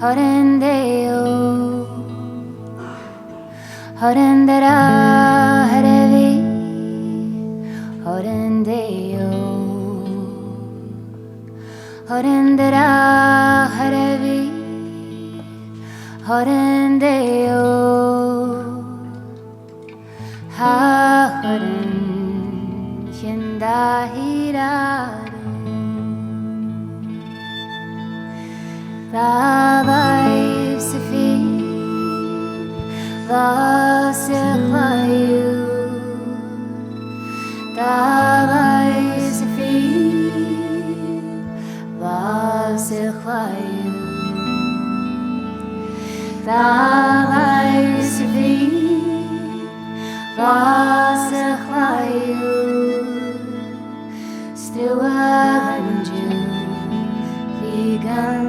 Horendeo, horendera, herevi, horendeo, horendera, herevi, horendeo, ha horen, yendahiraru. Dabai Sophie, Vasichlayu. Dabai Sophie, Vasichlayu. Dabai Sophie, Vasichlayu. Struanju, vegan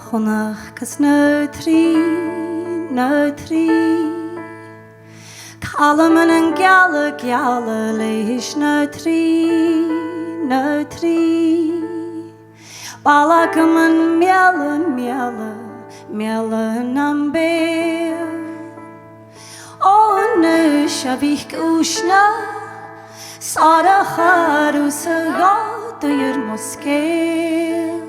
Chonach cos no trí Calaman and gala leish no trí Balakaman miela nambeil O no shavich ushna Sara charusa your moskeil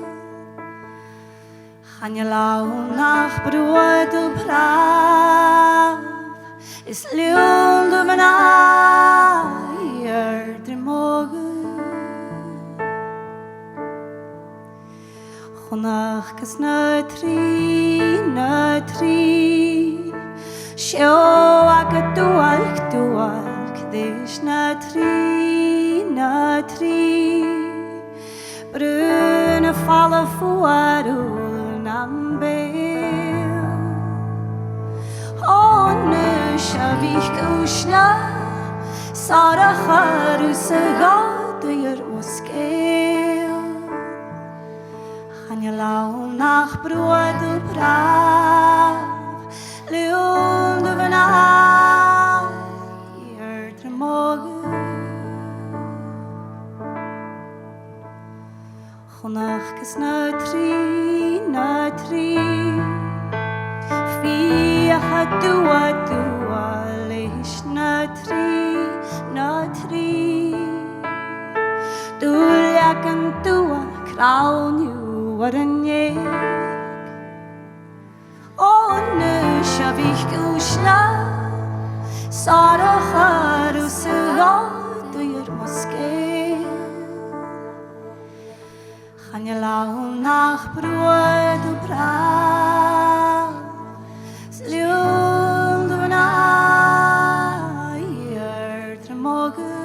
Chanyalau nach brüde brav Is liund man aier der morgen Chonach kas no trí Shio ag dualk Dish no trí Brune falle fuaru nambeil O nu shavich ushna Sara charusa your moskeil Chanyalau nach brüde brav Leund van aier der morgen Chonach cos no trí Fiach dua leish no trí Dúliach an dua crown you what an yeg O nu shavich ushna Sara charusa your moskeil Chanyalau nach brüde brav Liund van aier der morgen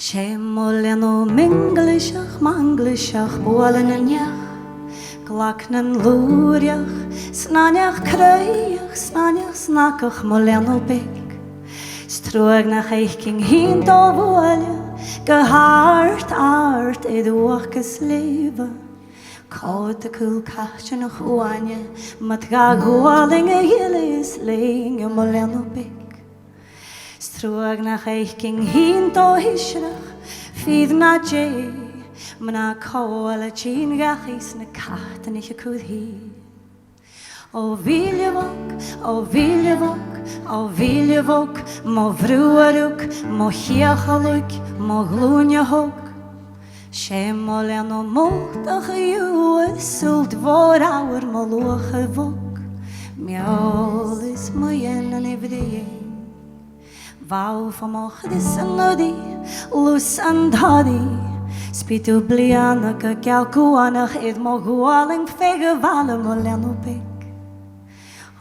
Shemoleno minglishach manglishach boalenenjach Glaknen luriach snanjach kruiach snanjach snakkach moleno big Stroeg nach eichking hint of olie Gehaart art edoachkes leven Koud koel kachtje nog oanje Mat ga goalinge hillis linge moleno big Stroeg nach eichking hint o hishrach Fydd na jay Mna koal a chin gachis na kachten ich a kud hi O viljevok, o viljevok, o viljevok Mo vruaruk, mo hiachaluk, mo glunjahok Shemol o mochtach juwe Sult vor our mo loche vok Mjol is mo jennen ivdie Vau van mochtis en nodi, lus en dadi Spitu bliana ka kalkuanach id mo gualing fege vale mo lenopik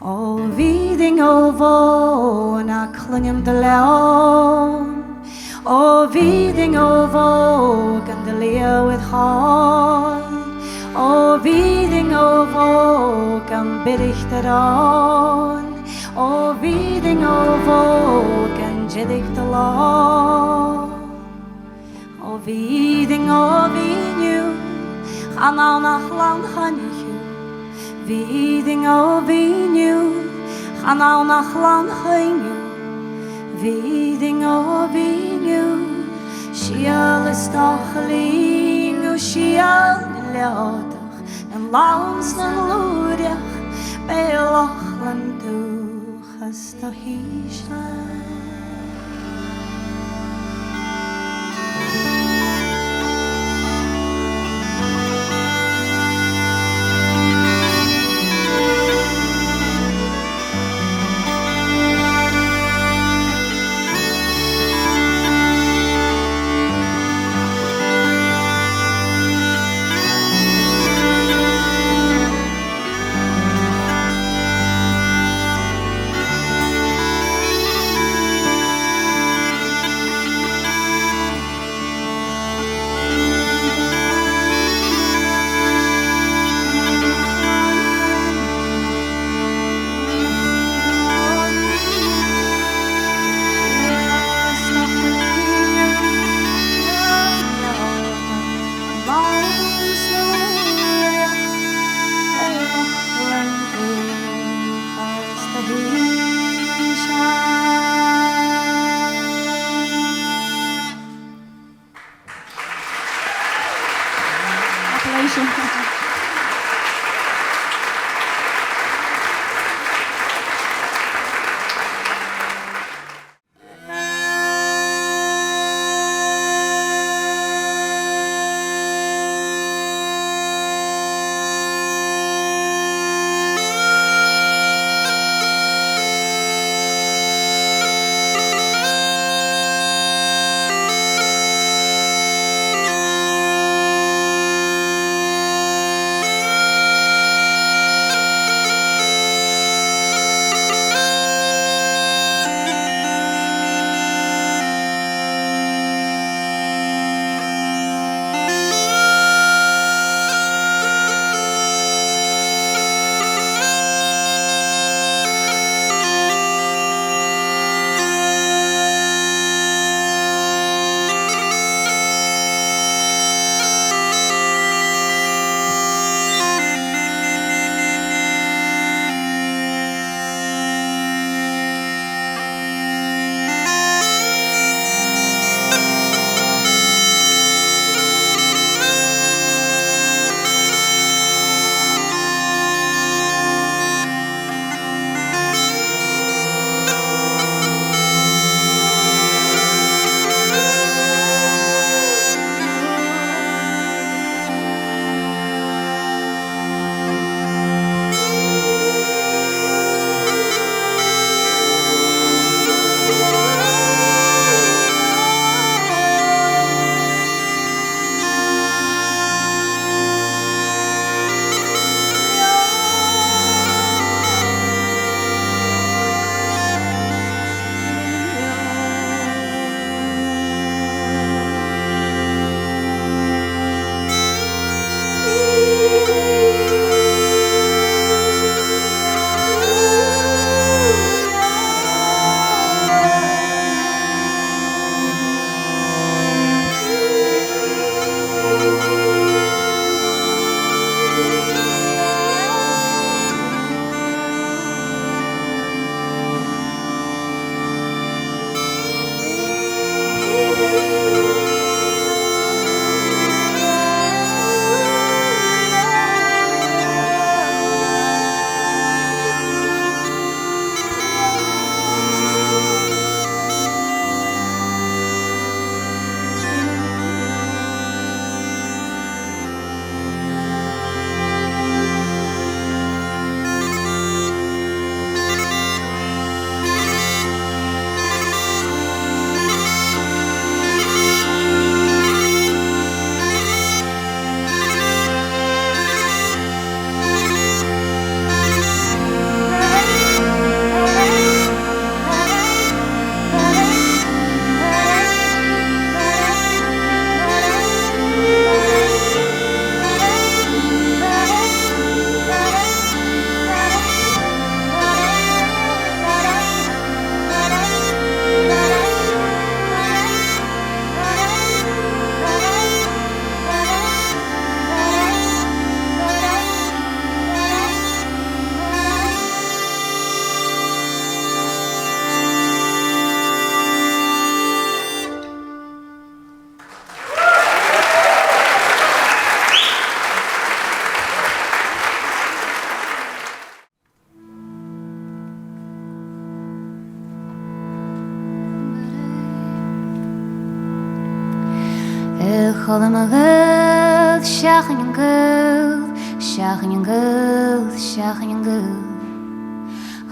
O viding ovo na klunjem de leon O viding ovo kan de leo with horn O viding ovo kan berichter on O viding ovo kan jedig de law O víðing o vínu Chan á nach lan chanichu Víðing o vínu Chan á nach lan chanichu Víðing o vínu Sial is doch línu Sial leodach En lans na lúriach Beilach lan dúchas do hísla chola ma gul, shachan and gul, shachan and gul, shachan and gul.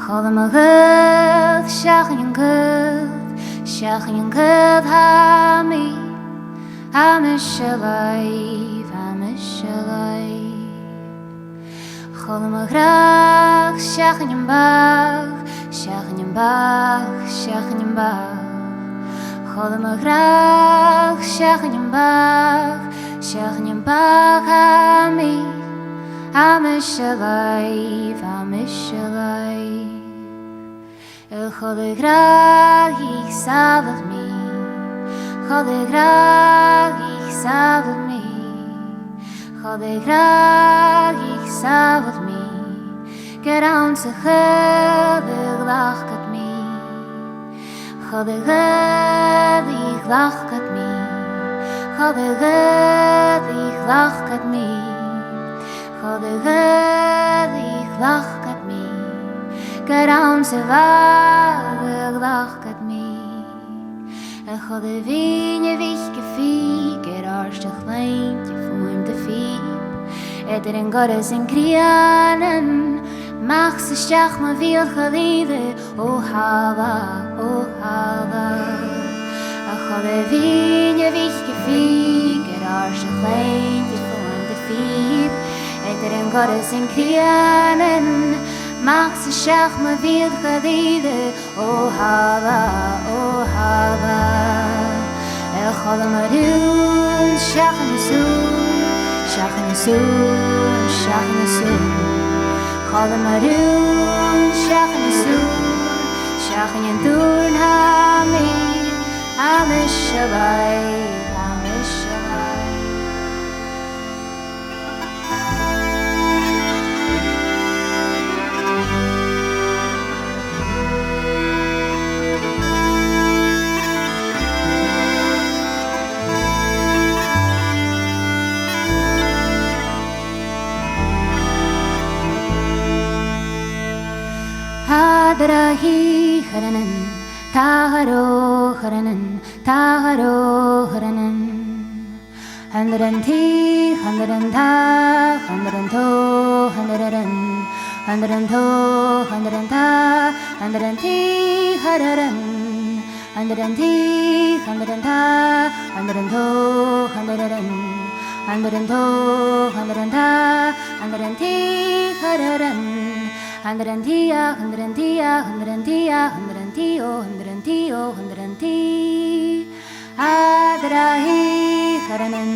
Chola ma gul, shachan and gul, shachan and gul, ha me, amish alive, amish alive. Chola ma grach, shachan and bach, shachan and bach, shachan and bach. Chola ma grach, shachan and bach, ami, amish alive, amish alive. El chola grach, ich sabbat me, chola grach, ich sabbat me, chola grach, ich sabbat me, get on to chola grach at me. Chola grach, ich lach at me, chola grach, ich lach at me, chola grach, ich lach at me, get on to chola lach at me. En chola vinje wichke fie, get arste kleintje voim de fie. En goddess in krianen, mach se stach ma viel geliefde, o hava, o hava. A chola vinje wichke fie, get arste kleintje voim de fie. En goddess in krianen, mach se stach ma viel geliefde, o hava, o hava. El chola marun, shachan asun, shachan asun, shachan asun. Chola marun, shachan asun, shachan yandun hami, amish alive, amish alive. Hadarahi haranan, taharo haranan, taharo haranan. Handaranti, handaranta, handaranto, handararan, handaranto, handaranta, handaranti, hararan. Handaranti, handaranta, handaranto, handararan, handaranto, handaranta, handaranti, hararan. Handarantia, handarantia, handarantia, handarantio, handarantio, handaranti. Adarahi haranan.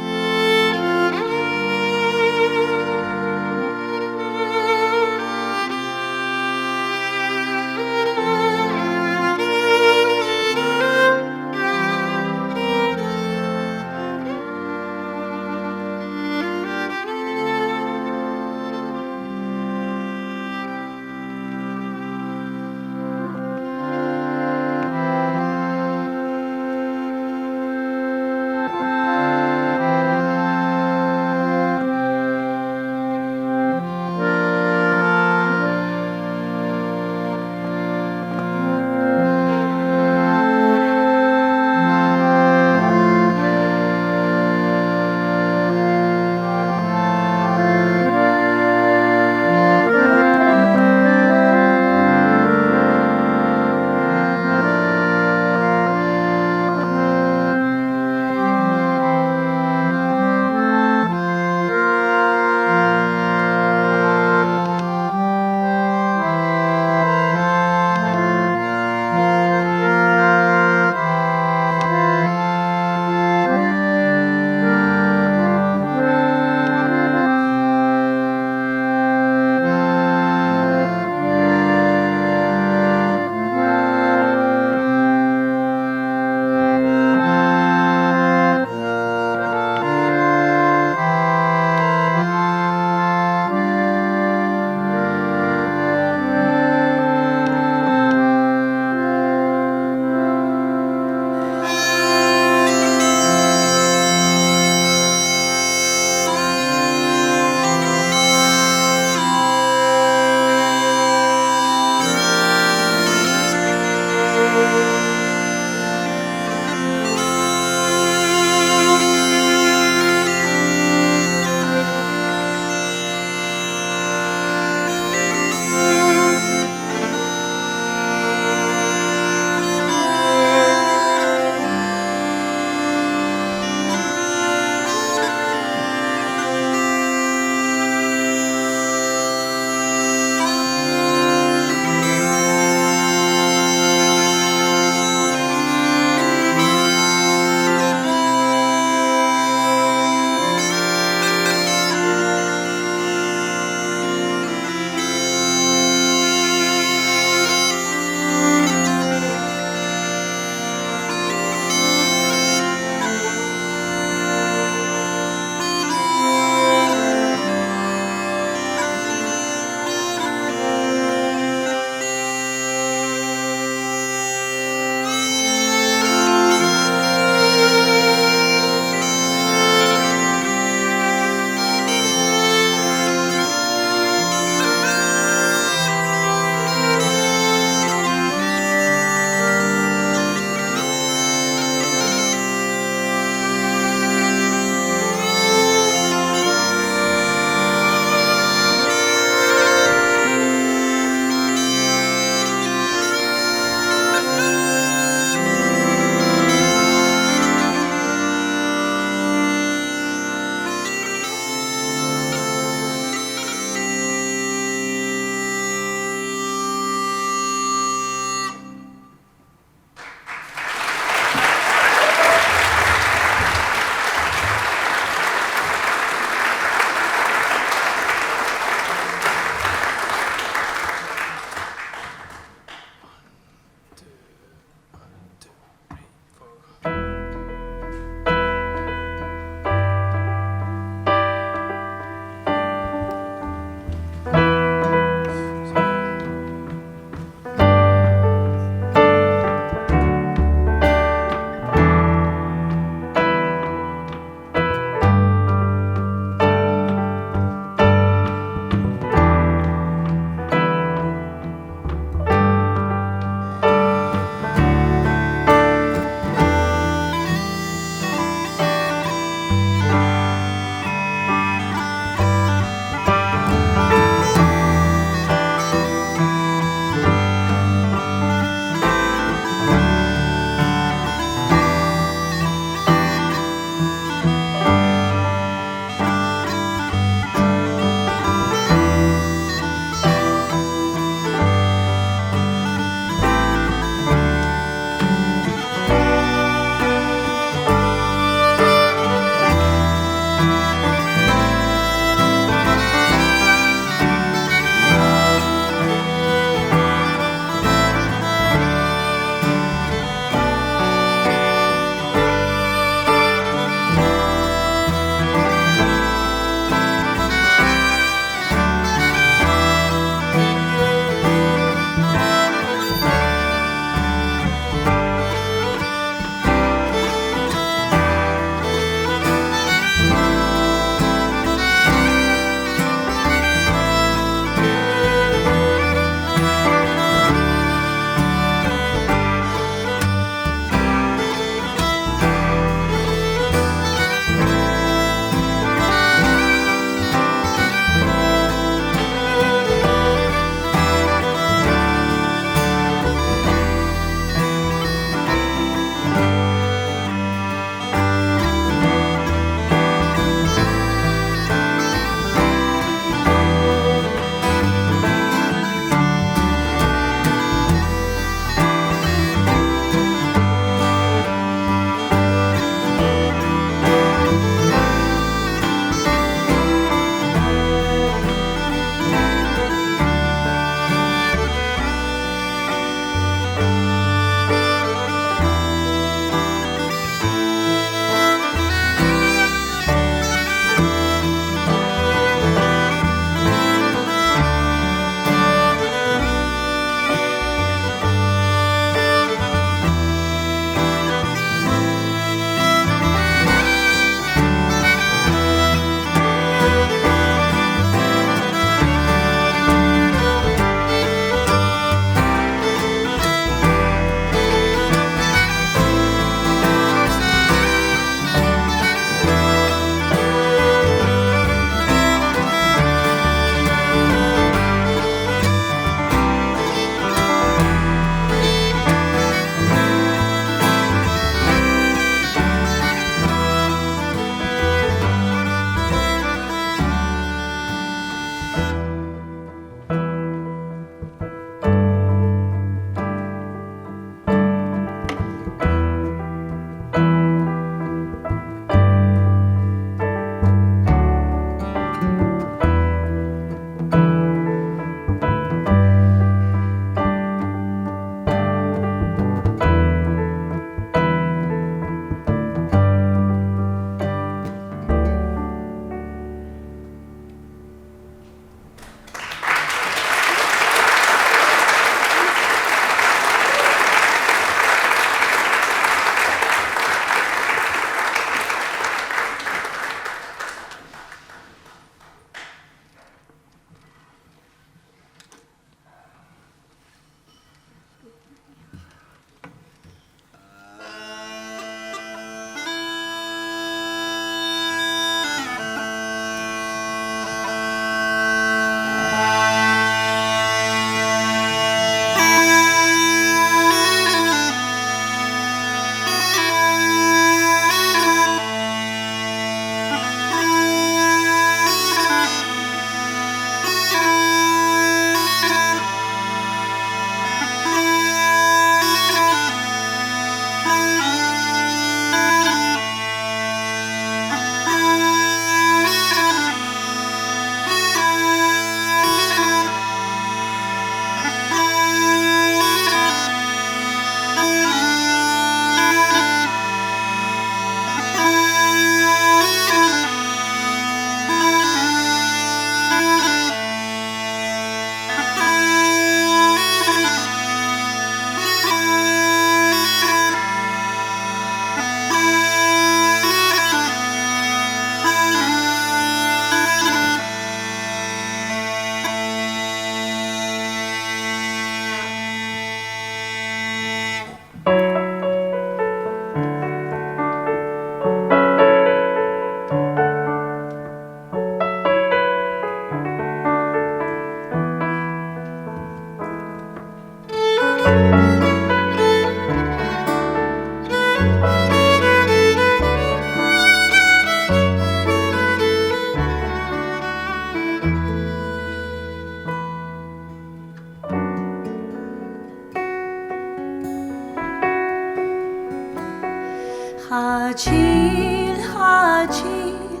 Hachil, hachil,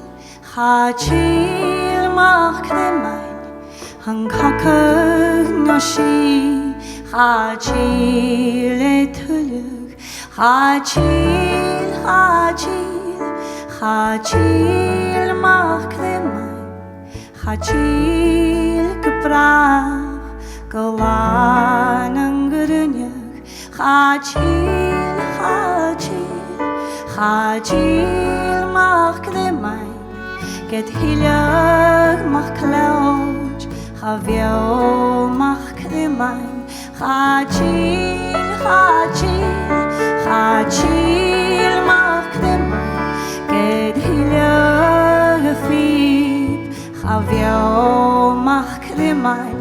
hachil mach cremain, hang hacker noshi, hachil etulug, hachil, hachil, hachil mach cremain, hachil gebraach, galan ang gerunyug, hachil, hachil. Hachil mach cremain, get hilag mach clouch, havio mach cremain, hachil, hachil, hachil mach cremain, get hilag feeb, havio mach cremain,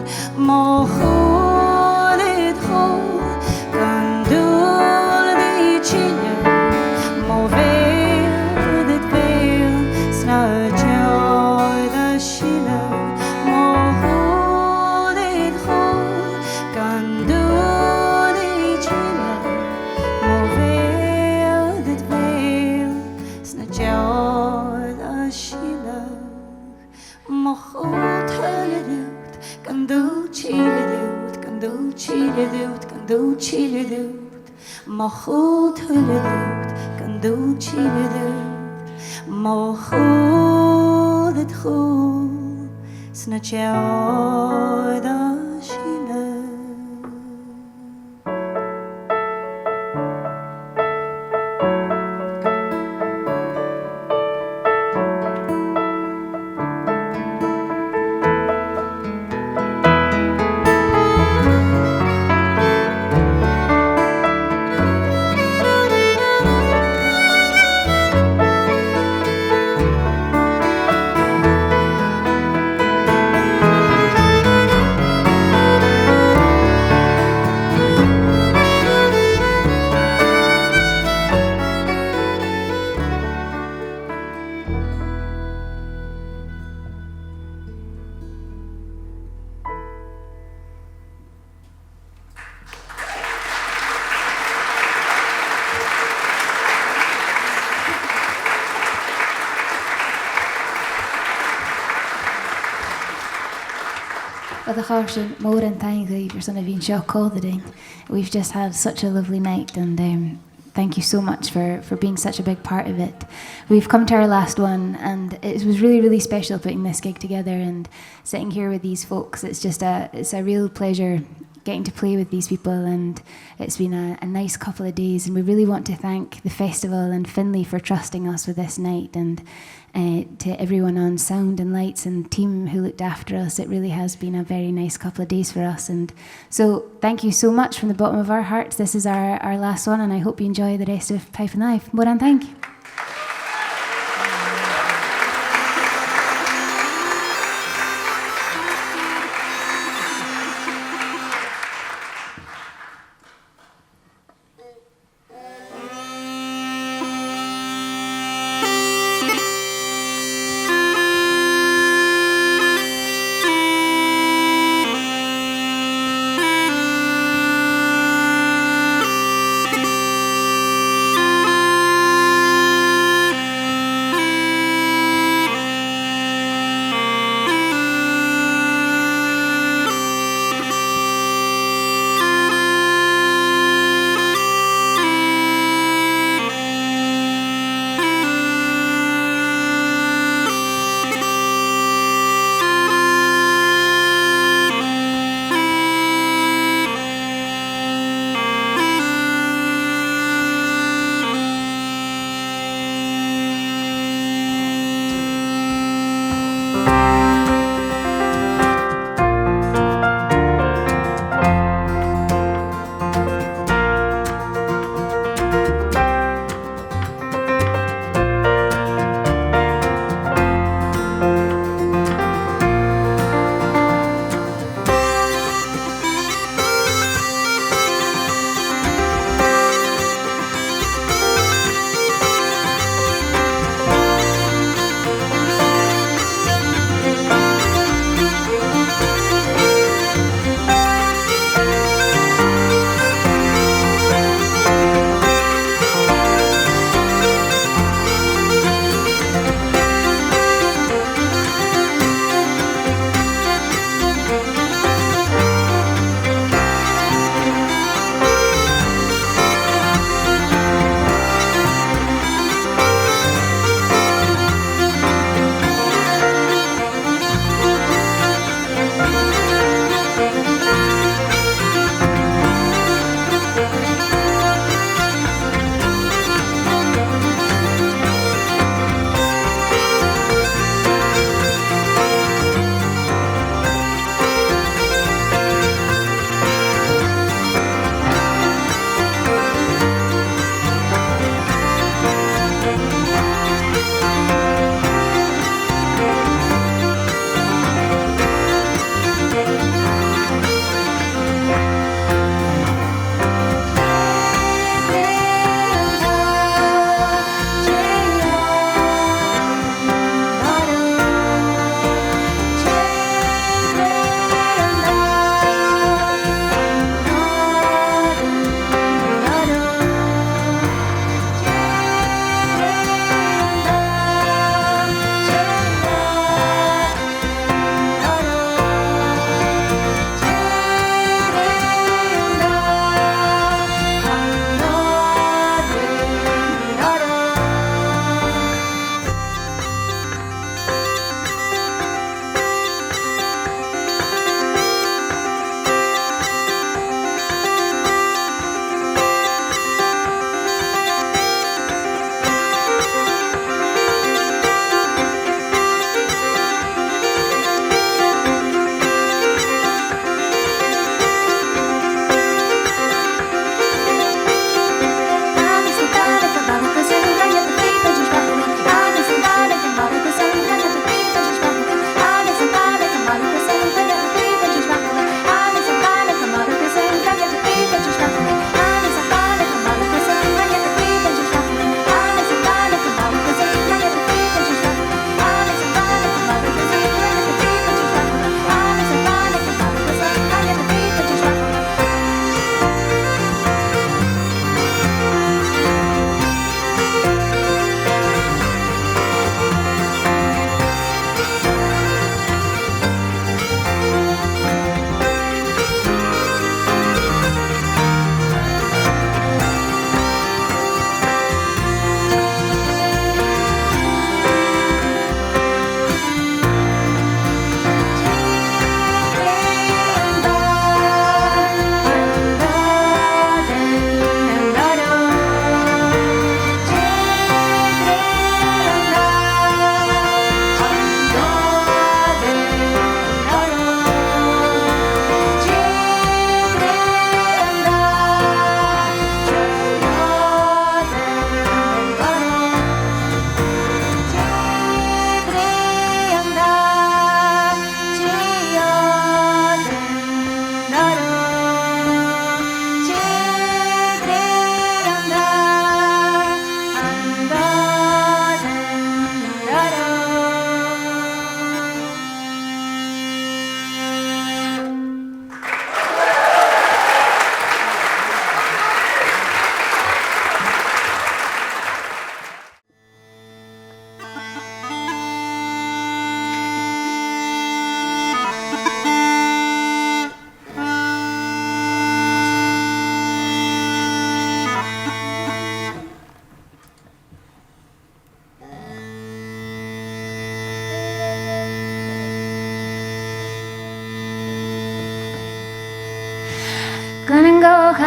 mochur it ho, gandul di chile. Mochut hullelut, kan do chilelut, mochut het goed, snat jou da chile. More than thank you for some of you in. We've just had such a lovely night, and thank you so much for being such a big part of it. We've come to our last one, and it was really, really special putting this gig together and sitting here with these folks. It's a real pleasure getting to play with these people, and it's been a nice couple of days, and we really want to thank the festival and Finlay for trusting us with this night, and to everyone on sound and lights and team who looked after us. It really has been a very nice couple of days for us, and so thank you so much from the bottom of our hearts. This is our last one, and I hope you enjoy the rest of Pipe and Live. Moran thank you.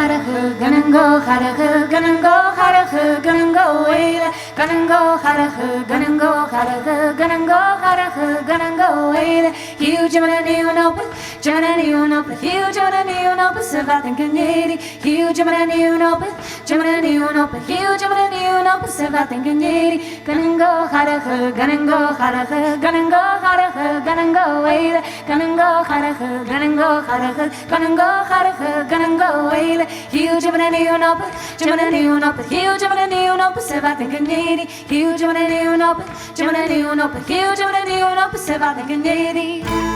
harach, gonna go harach, gonna go harach, gonna go away, gonna go harach, gonna go harach, gonna go harach, gonna go away. Huge and new no, Gemini new no, huge and new no, Pacific and Canadian, huge and new no, Gemini new no, huge and new no, Pacific and Canadian. Gonna go harach, gonna go harach, gonna go harach, gonna go away, gonna go harach, gonna go harach, gonna go harach, gonna go away. Huge and new no, Gemini new no, huge and new no, Pacific and Canadian, huge and new no, Gemini new no, huge and new no, Pacific and Canadian.